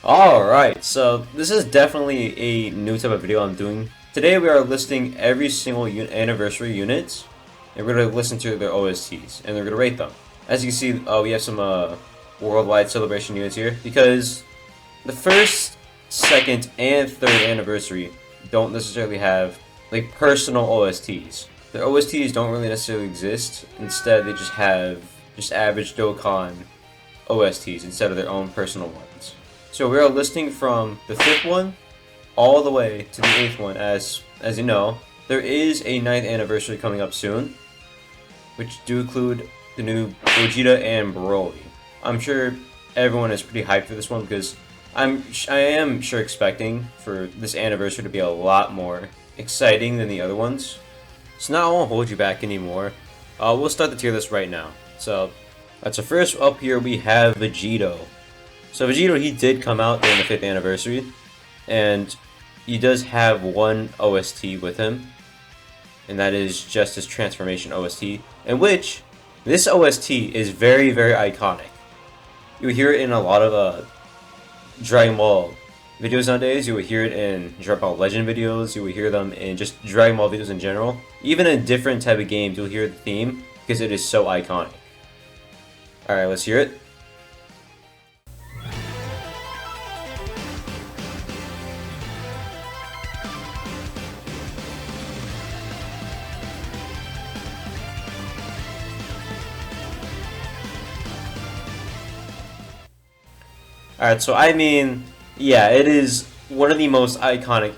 Alright, so this is definitely a new type of video I'm doing. Today we are listing every single anniversary units, and we're going to listen to their OSTs, and we're going to rate them. As you can see, we have some worldwide celebration units here, because the first, second, and third anniversary don't necessarily have like personal OSTs. Their OSTs don't really necessarily exist. Instead, they just have just average Dokkan OSTs instead of their own personal ones. So we are listing from the 5th one all the way to the 8th one. As you know, there is a 9th anniversary coming up soon, which do include the new Vegeta and Broly. I'm sure everyone is pretty hyped for this one because I am sure expecting for this anniversary to be a lot more exciting than the other ones. So now I won't hold you back anymore. We'll start the tier list right now. So first up here we have Vegito. So Vegito, he did come out during the 5th anniversary, and he does have one OST with him, and that is just his transformation OST, in which this OST is very, very iconic. You hear it in a lot of Dragon Ball videos nowadays. You would hear it in Dragon Ball Legend videos. You would hear them in just Dragon Ball videos in general. Even in different type of games, you'll hear the theme because it is so iconic. Alright, let's hear it. Alright, so I mean, yeah, it is one of the most iconic,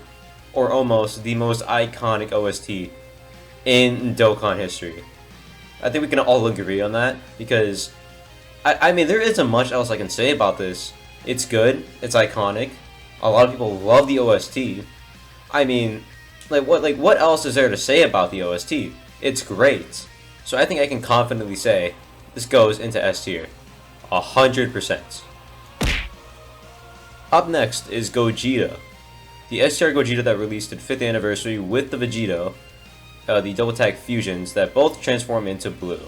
or almost the most iconic OST in Dokkan history. I think we can all agree on that, because, I mean, there isn't much else I can say about this. It's good, it's iconic, a lot of people love the OST. I mean, what else is there to say about the OST? It's great. So I think I can confidently say, this goes into S tier. 100%. Up next is Gogeta. The S-tier Gogeta that released at 5th anniversary with the Vegito, the double tag fusions that both transform into blue.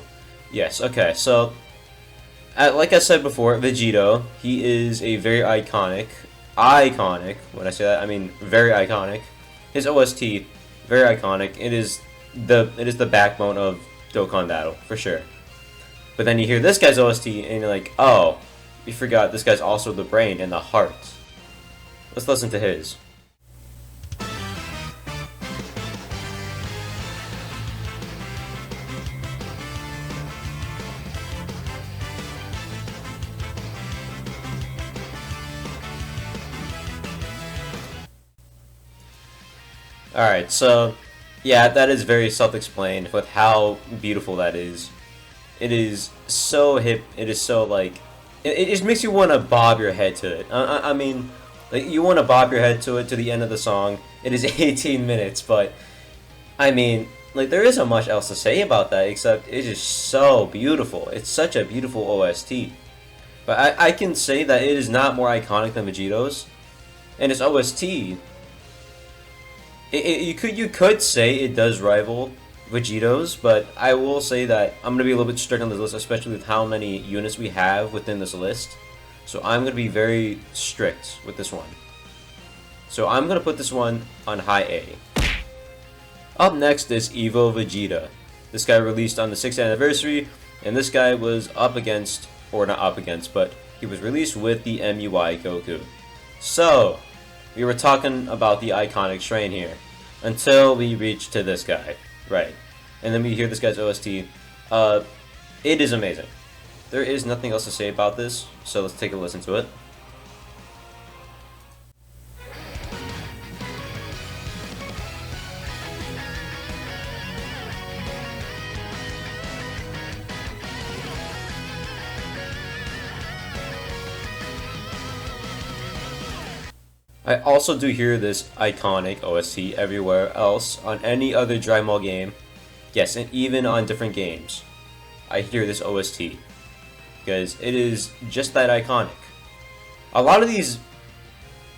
Yes, okay, so like I said before, Vegito, he is a very iconic, when I say that, I mean very iconic. His OST, very iconic. It is the backbone of Dokkan Battle, for sure. But then you hear this guy's OST and you're like, oh, you forgot this guy's also the brain and the heart. Let's listen to his. Alright, so yeah, that is very self-explained with how beautiful that is. It is so hip, it is so like, it just makes you want to bob your head to it. I mean, like, you want to bob your head to it to the end of the song. It is 18 minutes, but I mean, like, there isn't much else to say about that except it's just so beautiful. It's such a beautiful OST. But I can say that it is not more iconic than Vegito's, and its OST. You could say it does rival Vegito's, but I will say that I'm going to be a little bit strict on this list, especially with how many units we have within this list. So I'm going to be very strict with this one. So I'm going to put this one on high A. Up next is Evo Vegeta. This guy released on the 6th anniversary, and this guy was up against, or not up against, but he was released with the MUI Goku. So, we were talking about the iconic strain here, until we reach to this guy. Right. And then we hear this guy's OST. It is amazing. There is nothing else to say about this, so let's take a listen to it. I also do hear this iconic OST everywhere else on any other Dragon Ball game. Yes, and even on different games. I hear this OST. Because it is just that iconic. A lot of these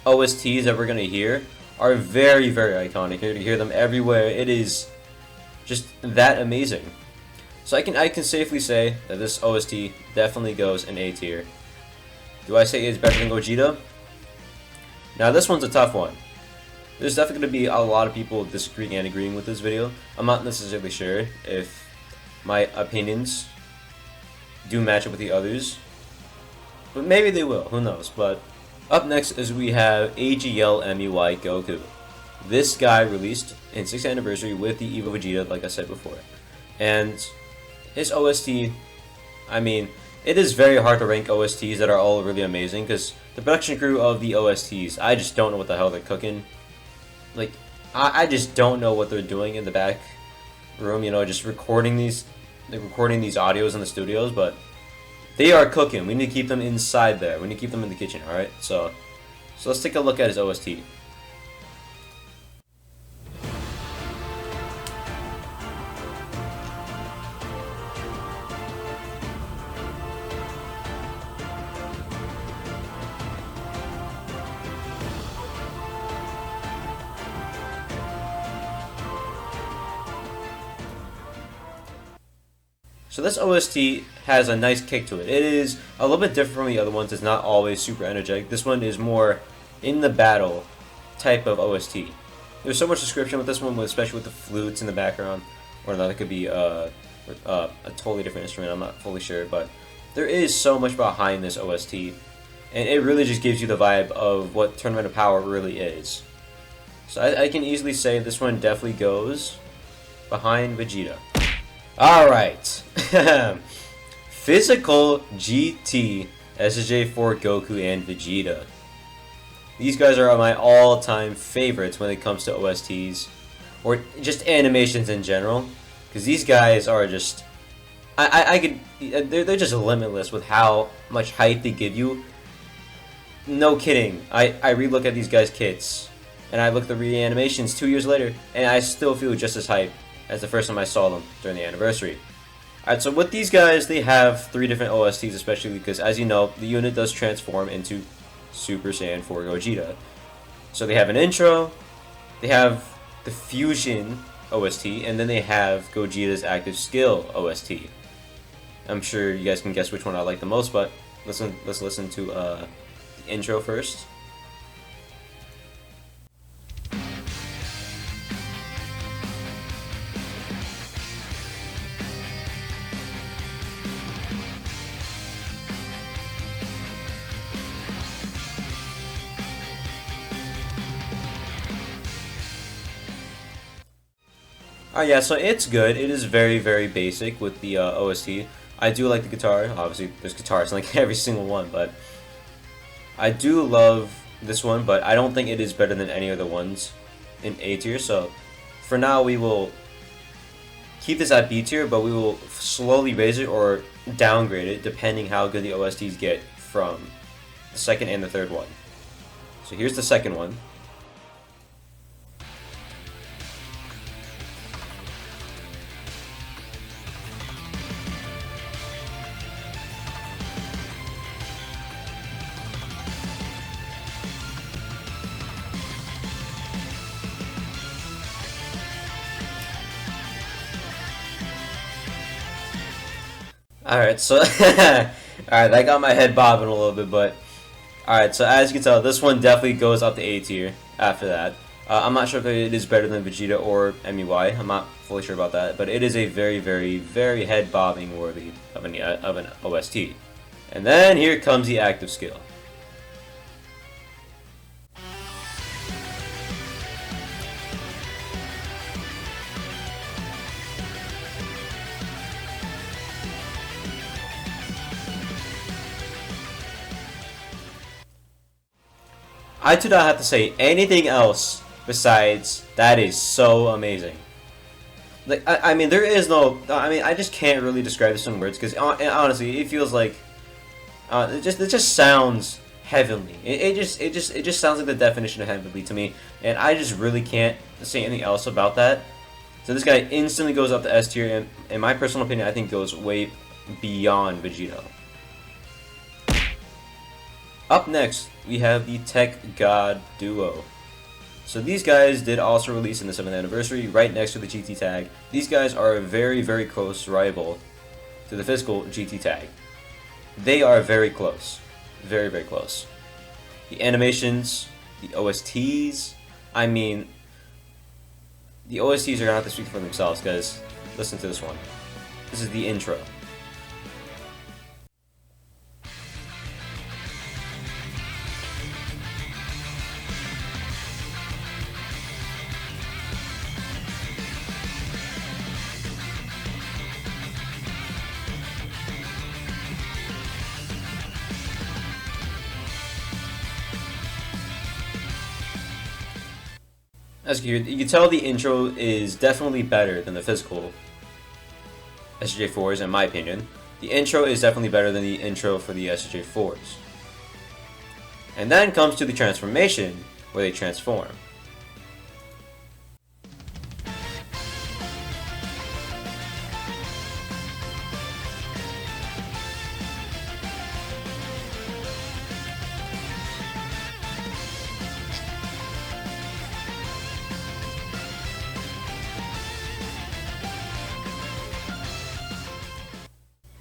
OSTs that we're going to hear are very, very iconic. You're going to hear them everywhere. It is just that amazing. So I can safely say that this OST definitely goes in A tier. Do I say it's better than Gogeta? Now this one's a tough one. There's definitely going to be a lot of people disagreeing and agreeing with this video. I'm not necessarily sure if my opinions do match up with the others, but maybe they will, who knows. But up next is we have AGL-MEY Goku. This guy released in 6th anniversary with the Evo Vegeta, like I said before. And his OST, I mean, it is very hard to rank OSTs that are all really amazing, because the production crew of the OSTs, I just don't know what the hell they're cooking. Like, I just don't know what they're doing in the back room, you know, just recording these audios in the studios, but they are cooking. We need to keep them inside there. We need to keep them in the kitchen, alright? So let's take a look at his OST. So this OST has a nice kick to it. It is a little bit different from the other ones. It's not always super energetic. This one is more in the battle type of OST. There's so much description with this one, especially with the flutes in the background. Or that could be a totally different instrument. I'm not fully sure, but there is so much behind this OST, and it really just gives you the vibe of what Tournament of Power really is. So I can easily say this one definitely goes behind Vegeta. Alright. Physical GT SSJ4 Goku and Vegeta. These guys are my all-time favorites when it comes to OSTs, or just animations in general, because these guys are just, they're just limitless with how much hype they give you. No kidding. I relook at these guys' kits, and I look at the reanimations 2 years later, and I still feel just as hype as the first time I saw them during the anniversary. Alright, so with these guys, they have 3 different OSTs, especially because, as you know, the unit does transform into Super Saiyan 4 Gogeta. So they have an intro, they have the Fusion OST, and then they have Gogeta's Active Skill OST. I'm sure you guys can guess which one I like the most, but let's listen to the intro first. Yeah, so it's good. It is very, very basic with the OST. I do like the guitar. Obviously, there's guitars in like every single one, but I do love this one, but I don't think it is better than any of the ones in A tier. So for now, we will keep this at B tier, but we will slowly raise it or downgrade it depending how good the OSTs get from the second and the third one. So here's the second one. Alright, so alright, that got my head bobbing a little bit, but alright, so as you can tell, this one definitely goes up to A tier after that. I'm not sure if it is better than Vegeta or MEY. I'm not fully sure about that, but it is a very, very, very head-bobbing worthy of an OST. And then here comes the active skill. I do not have to say anything else besides that is so amazing. Like I mean, there is no. I mean, I just can't really describe this in words because honestly, it feels like it just sounds heavenly. It just sounds like the definition of heavenly to me, and I just really can't say anything else about that. So this guy instantly goes up to S tier, and in my personal opinion, I think goes way beyond Vegeta. Up next, we have the Tech God Duo. So these guys did also release in the 7th anniversary, right next to the GT tag. These guys are a very, very close rival to the physical GT tag. They are very close. Very, very close. The animations The OSTs, I mean, the OSTs are gonna have to speak for themselves, guys. Listen to this one. This is the intro. As you can tell, the intro is definitely better than the physical SJ4s, in my opinion. The intro is definitely better than the intro for the SJ4s. And then comes to the transformation, where they transform.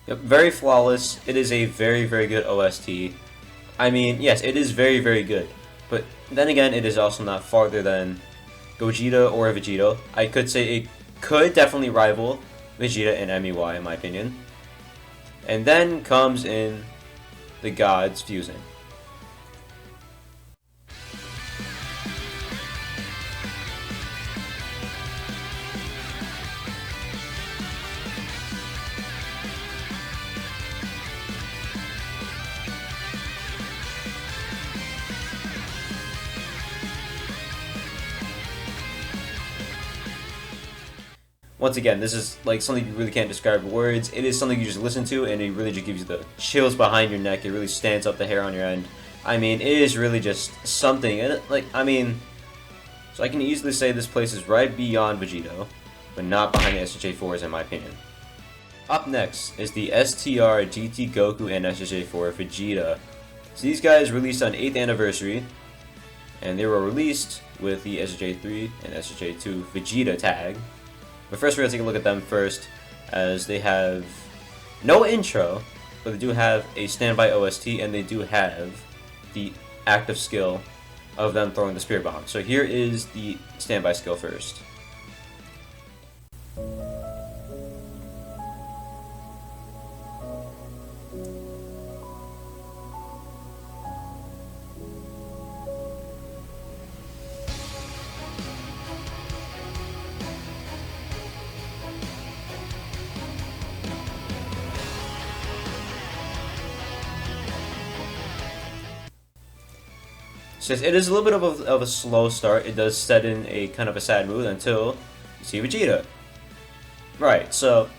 Yep, very flawless. It is a very, very good OST. I mean, yes, it is very, very good. But then again, it is also not farther than Gogeta or Vegito. I could say it could definitely rival Vegeta and MEY, in my opinion. And then comes in the gods fusing. Once again, this is like something you really can't describe with words. It is something you just listen to, and it really just gives you the chills behind your neck. It really stands up the hair on your end. I mean, it is really just something. And so I can easily say this place is right beyond Vegito, but not behind the SJ4s, in my opinion. Up next is the STR GT Goku and SJ4 Vegeta. So these guys released on 8th anniversary, and they were released with the SJ3 and SJ2 Vegeta tag. But first we're going to take a look at them first, as they have no intro, but they do have a standby OST, and they do have the active skill of them throwing the Spirit Bomb. So here is the standby skill first. Since it is a little bit of a slow start, it does set in a kind of a sad mood until you see Vegeta. Right, so,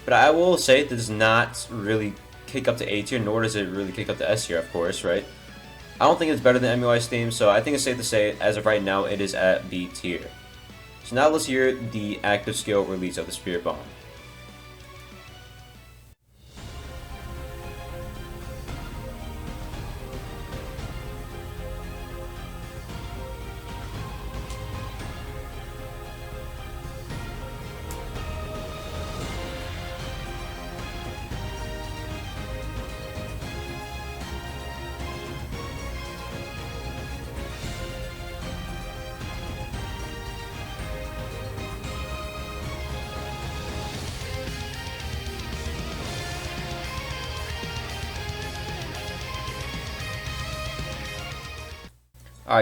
but I will say it does not really kick up to A tier, nor does it really kick up to S tier, of course, right? I don't think it's better than MUI's theme, so I think it's safe to say, as of right now, it is at B tier. So now let's hear the active skill release of the Spirit Bomb.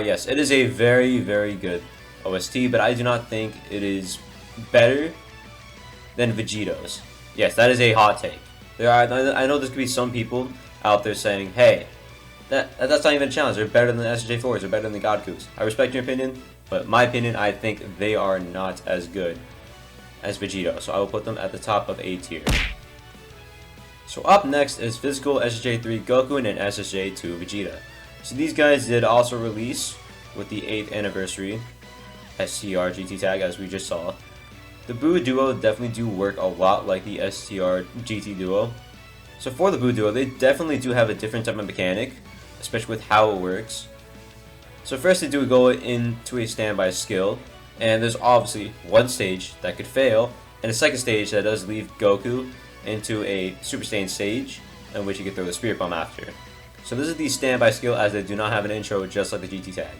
Yes, it is a very, very good OST, but I do not think it is better than Vegito's. Yes, that is a hot take. I know there's could be some people out there saying, hey, that's not even a challenge. They're better than the SJ4s. They're better than the Godkus. I respect your opinion, but my opinion, I think they are not as good as Vegito. So I will put them at the top of A tier. So up next is physical SJ3 Goku and SJ2 Vegeta. So these guys did also release with the 8th anniversary STR GT tag, as we just saw. The Buu duo definitely do work a lot like the STR GT duo. So for the Buu duo, they definitely do have a different type of mechanic, especially with how it works. So first they do go into a standby skill, and there's obviously one stage that could fail, and a second stage that does leave Goku into a Super Saiyan stage, in which you can throw the Spirit Bomb after. So this is the standby skill, as they do not have an intro just like the GT tag.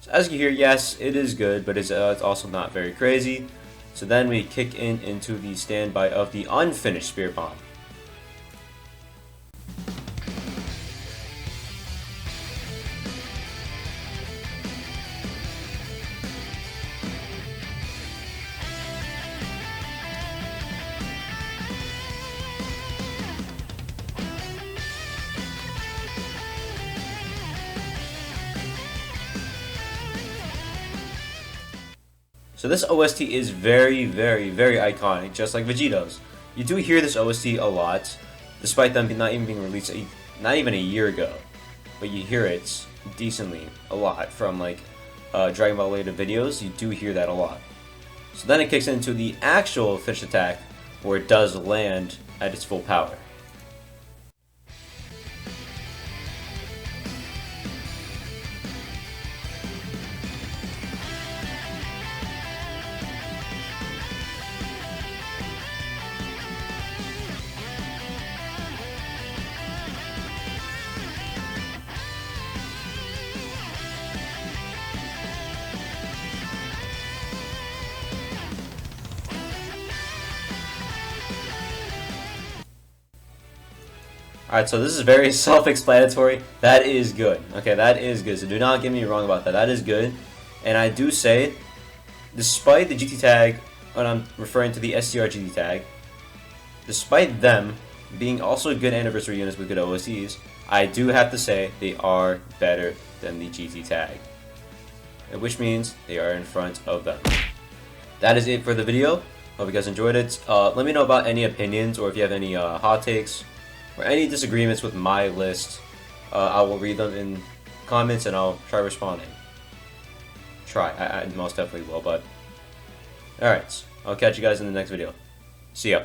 So as you hear, yes, it is good, but it's also not very crazy. So then we kick into the standby of the unfinished Spear Bomb. So this OST is very, very, very iconic, just like Vegito's. You do hear this OST a lot, despite them not even being released not even a year ago. But you hear it decently a lot from like Dragon Ball related videos. You do hear that a lot. So then it kicks into the actual fish attack, where it does land at its full power. Alright, so this is very self-explanatory. That is good. Okay, that is good. So do not get me wrong about that. That is good. And I do say, despite the GT tag, when I'm referring to the STR GT tag, despite them being also good anniversary units with good OSTs, I do have to say they are better than the GT tag. Which means they are in front of them. That is it for the video. Hope you guys enjoyed it. Let me know about any opinions or if you have any hot takes or any disagreements with my list. I will read them in comments and I'll try responding. I most definitely will, but alright. I'll catch you guys in the next video. See ya.